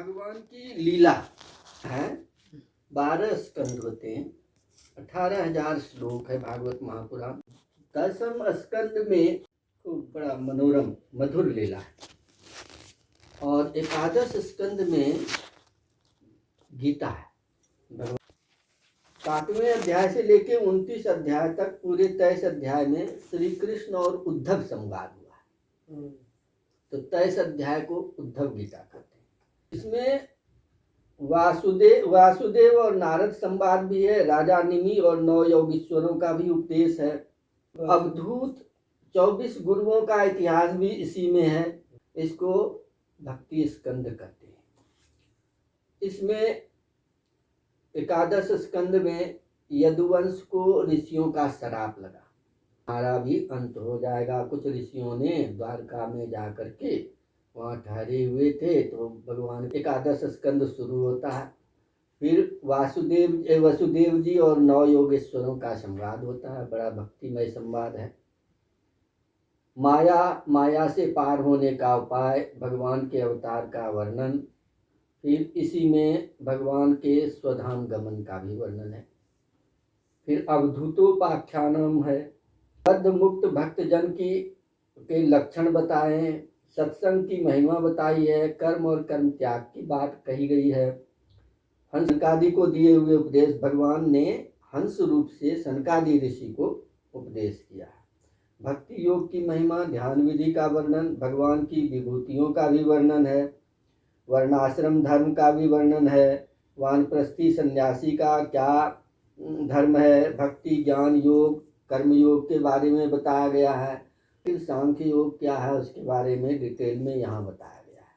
भगवान की लीला है। 12 स्कंद होते हैं, 18,000 श्लोक है भागवत महापुराण। 10वें स्कंद में खूब बड़ा मनोरम मधुर लीला है और 11 स्कंद में गीता है। भगवान 7वें अध्याय से लेके 29 अध्याय तक पूरे 23 अध्याय में श्री कृष्ण और उद्धव संवाद हुआ है। तो 23 अध्याय को उद्धव गीता कहते हैं। इसमें वासुदेव और नारद संवाद भी है, राजा निमि और 9 योगीश्वरों का भी उपदेश है। अवधूत 24 गुरुओं का इतिहास भी इसी में है। इसको भक्ति स्कंद कहते हैं। इसमें 11 स्कंद में यदुवंश को ऋषियों का श्राप लगा, हमारा भी अंत हो जाएगा। कुछ ऋषियों ने द्वारका में जा करके वहाँ ठहरे हुए थे, तो भगवान 11 स्कंद शुरू होता है। फिर वसुदेव जी और 9 योगेश्वरों का संवाद होता है, बड़ा भक्तिमय संवाद है। माया से पार होने का उपाय, भगवान के अवतार का वर्णन, फिर इसी में भगवान के स्वधाम गमन का भी वर्णन है। फिर अवधूतोपाख्यानम है, बद्ध मुक्त भक्त जन के लक्षण बताए हैं, सत्संग की महिमा बताई है, कर्म और कर्म त्याग की बात कही गई है। हंस सनकादि को दिए हुए उपदेश, भगवान ने हंस रूप से सनकादि ऋषि को उपदेश किया है। भक्ति योग की महिमा, ध्यान विधि का वर्णन, भगवान की विभूतियों का भी वर्णन है, वर्णाश्रम धर्म का भी वर्णन है, वानप्रस्थी सन्यासी का क्या धर्म है, भक्ति ज्ञान योग कर्म योग के बारे में बताया गया है। फिर सांख्य योग क्या है उसके बारे में डिटेल में यहाँ बताया गया है।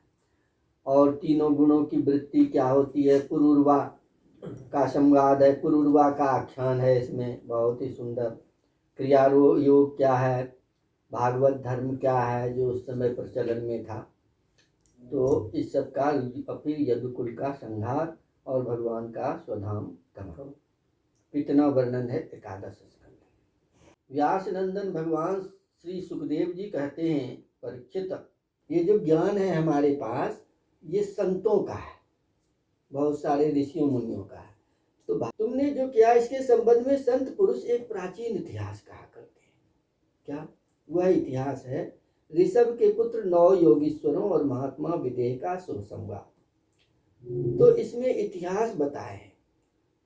और तीनों गुणों की वृत्ति क्या होती है, पुरूर्वा का संवाद है, पुरूर्वा का आख्यान है इसमें, बहुत ही सुंदर। क्रिया योग क्या है, भागवत धर्म क्या है जो उस समय प्रचलन में था। तो इस सब का, फिर यदुकुल का संहार और भगवान का स्वधाम गमन, इतना वर्णन है 11 स्कंद। व्यास नंदन भगवान श्री सुखदेव जी कहते हैं, परीक्षित, ये जो ज्ञान है हमारे पास ये संतों का है, बहुत सारे ऋषियों मुनियों का है। तो तुमने जो किया इसके संबंध में संत पुरुष एक प्राचीन इतिहास कहा करते हैं। क्या वह इतिहास है? ऋषभ के पुत्र 9 योगीश्वरों और महात्मा विदेह का शुभ संवाद। तो इसमें इतिहास बताए हैं।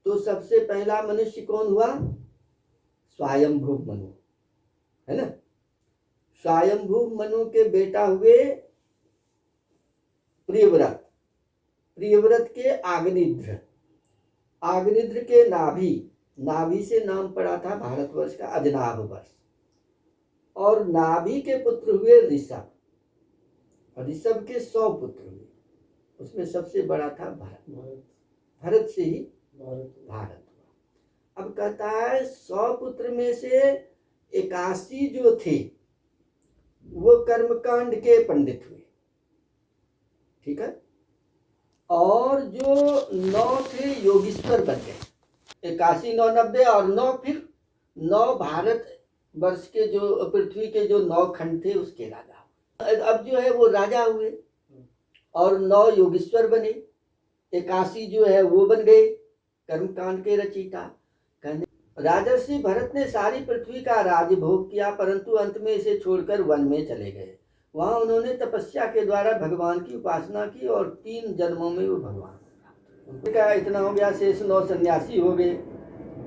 तो सबसे पहला मनुष्य कौन हुआ? स्वयंभू मनु, है ना। स्वयंभू मनु के बेटा हुए प्रियव्रत, प्रियव्रत के आग्निद्र, आग्निद्र के नाभि से नाम पड़ा था भारतवर्ष का अजनाभ वर्ष। और नाभि के पुत्र हुए ऋषभ, ऋषभ के 100 पुत्र हुए, उसमें सबसे बड़ा था भरत, भरत से ही भारत हुआ। अब कहता है 100 पुत्र में से 81 जो थे वो कर्मकांड के पंडित हुए, ठीक है। और जो 9 थे योगीश्वर बन गए। 81 9 90 और 9 फिर 9 भारत वर्ष के जो पृथ्वी के जो 9 खंड थे उसके राजा। अब जो है वो राजा हुए और 9 योगीश्वर बने। 81 जो है वो बन गए कर्मकांड के रचयिता। राजर्षि भरत ने सारी पृथ्वी का राजभोग किया, परंतु अंत में इसे छोड़कर वन में चले गए। वहां उन्होंने तपस्या के द्वारा भगवान की उपासना की और 3 जन्मों में वो भगवान उनका इतना हो गया। शेष 9 सन्यासी हो गए।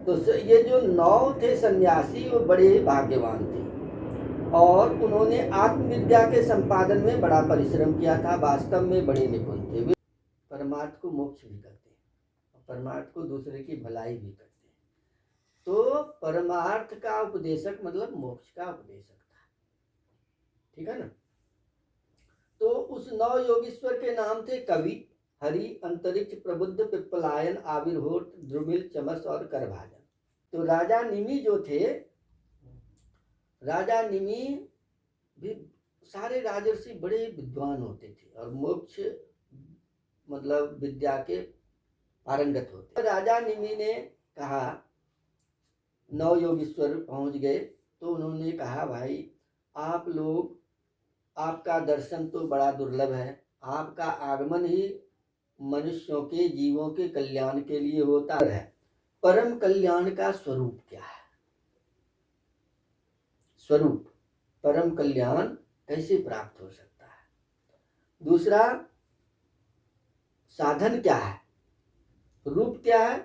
तो ये जो 9 थे सन्यासी वो बड़े भाग्यवान थे और उन्होंने आत्मविद्या के संपादन में बड़ा परिश्रम किया था। वास्तव में बड़े निपुण थे। वे परमार्थ को मोक्ष भी करते हैं, परमार्थ को दूसरे की भलाई भी करते हैं। तो परमार्थ का उपदेशक मतलब मोक्ष का उपदेशक था, ठीक है ना। तो उस 9 योगीश्वर के नाम थे कवि, हरि, अंतरिक्ष, प्रबुद्ध, पिप्पलायन, आविर्होत्र, द्रुमिल, चमस और करभाजन। तो राजा निमि जो थे, राजा निमि भी सारे राजर्षि बड़े विद्वान होते थे और मोक्ष मतलब विद्या के पारंगत होते। राजा निमि ने कहा, 9 योगीश्वर पहुंच गए तो उन्होंने कहा, भाई आप लोग, आपका दर्शन तो बड़ा दुर्लभ है, आपका आगमन ही मनुष्यों के जीवों के कल्याण के लिए होता है। परम कल्याण का स्वरूप क्या है? स्वरूप, परम कल्याण कैसे प्राप्त हो सकता है? दूसरा, साधन क्या है? रूप क्या है?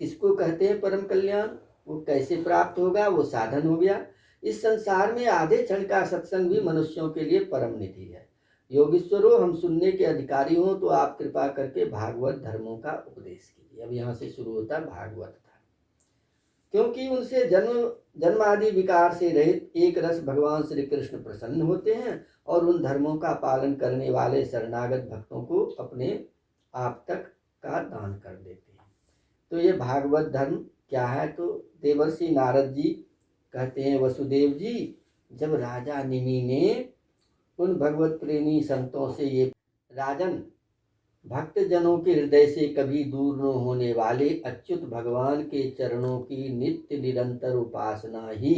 किसको कहते हैं परम कल्याण? वो कैसे प्राप्त होगा? वो साधन हो गया। इस संसार में आधे क्षण का सत्संग भी मनुष्यों के लिए परम निधि है। योगीश्वरों, हम सुनने के अधिकारी हों तो आप कृपा करके भागवत धर्मों का उपदेश कीजिए। अब यहाँ से शुरू होता है भागवत धर्म, क्योंकि उनसे जन्म आदि विकार से रहित एक रस भगवान श्री कृष्ण प्रसन्न होते हैं और उन धर्मों का पालन करने वाले शरणागत भक्तों को अपने आप तक का दान कर देते हैं। तो ये भागवत धर्म क्या है? तो देवर्षि नारद जी कहते हैं, वसुदेव जी, जब राजा निमि ने उन भगवत प्रेमी संतों से ये, राजन, भक्त जनों के हृदय से कभी दूर न होने वाले अच्युत भगवान के चरणों की नित्य निरंतर उपासना ही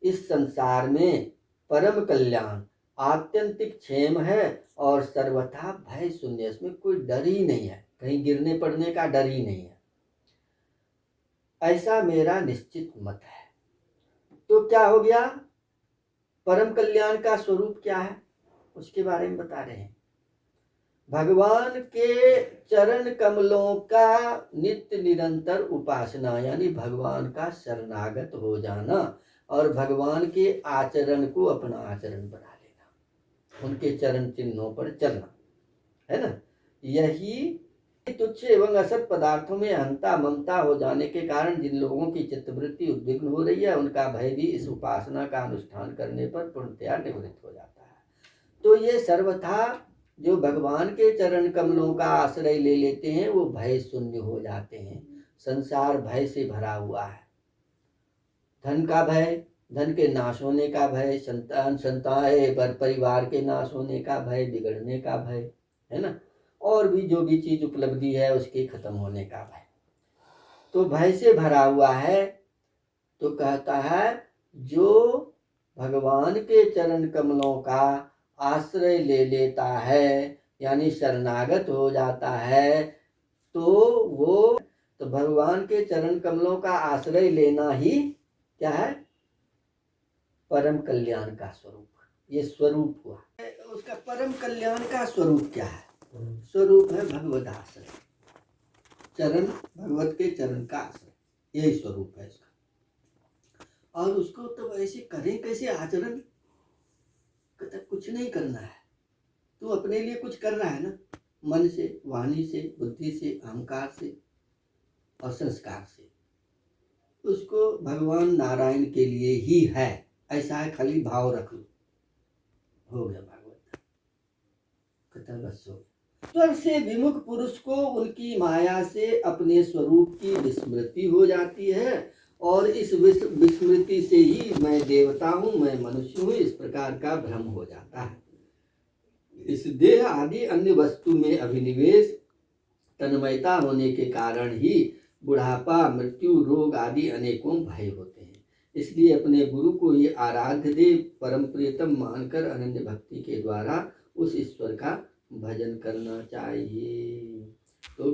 इस संसार में परम कल्याण, आत्यंतिक क्षेम है और सर्वथा भय शून्य। इसमें कोई डर ही नहीं है, कहीं गिरने पड़ने का डर ही नहीं है, ऐसा मेरा निश्चित मत है। तो क्या हो गया? परम कल्याण का स्वरूप क्या है उसके बारे में बता रहे हैं। भगवान के चरण कमलों का नित्य निरंतर उपासना, यानी भगवान का शरणागत हो जाना और भगवान के आचरण को अपना आचरण बना लेना, उनके चरण चिन्हों पर चलना, है ना। यही तुच्छ एवं असत पदार्थों में अहंता ममता हो जाने के कारण जिन लोगों की चित्तवृत्ति उद्विग्न हो रही है, उनका भय भी इस उपासना का अनुष्ठान करने पर पूर्णतया निवृत्त हो जाता है। तो ये सर्वथा जो भगवान के चरण कमलों का आश्रय ले लेते हैं वो भय शून्य हो जाते हैं। संसार भय से भरा हुआ है, धन का भय, धन के नाश होने का भय, संतान पर परिवार के नाश होने का भय, बिगड़ने का भय, है ना, और भी जो भी चीज उपलब्धि है उसके खत्म होने का भय। तो भय से भरा हुआ है। तो कहता है जो भगवान के चरण कमलों का आश्रय ले लेता है, यानी शरणागत हो जाता है, तो वो, तो भगवान के चरण कमलों का आश्रय लेना ही क्या है? परम कल्याण का स्वरूप। ये स्वरूप हुआ। उसका परम कल्याण का स्वरूप क्या है? स्वरूप है भगवत आश्रय, चरण, भगवत के चरण का आश्रय, यही स्वरूप है इसका। और उसको तो ऐसे करें कैसे आचरण? कहता कुछ नहीं करना है, तू अपने लिए कुछ कर रहा है ना, मन से, वाणी से, बुद्धि से, अहंकार से और संस्कार से, उसको भगवान नारायण के लिए ही है, ऐसा है, खाली भाव रख लो, हो गया भागवत। कहता बस हो। स्वर से विमुख पुरुष को उनकी माया से अपने स्वरूप की विस्मृति हो जाती है और इस विस्मृति से ही मैं देवता हूँ, मैं मनुष्य हूँ, इस प्रकार का भ्रम हो जाता है। इस देह आदि अन्य वस्तु में अभिनिवेश, तन्मयता होने के कारण ही बुढ़ापा, मृत्यु, रोग आदि अनेकों भय होते हैं। इसलिए अपने गुरु को ही आराध्य देव परम प्रियतम मानकर अनन्य भक्ति के द्वारा उस ईश्वर का भजन करना चाहिए। तो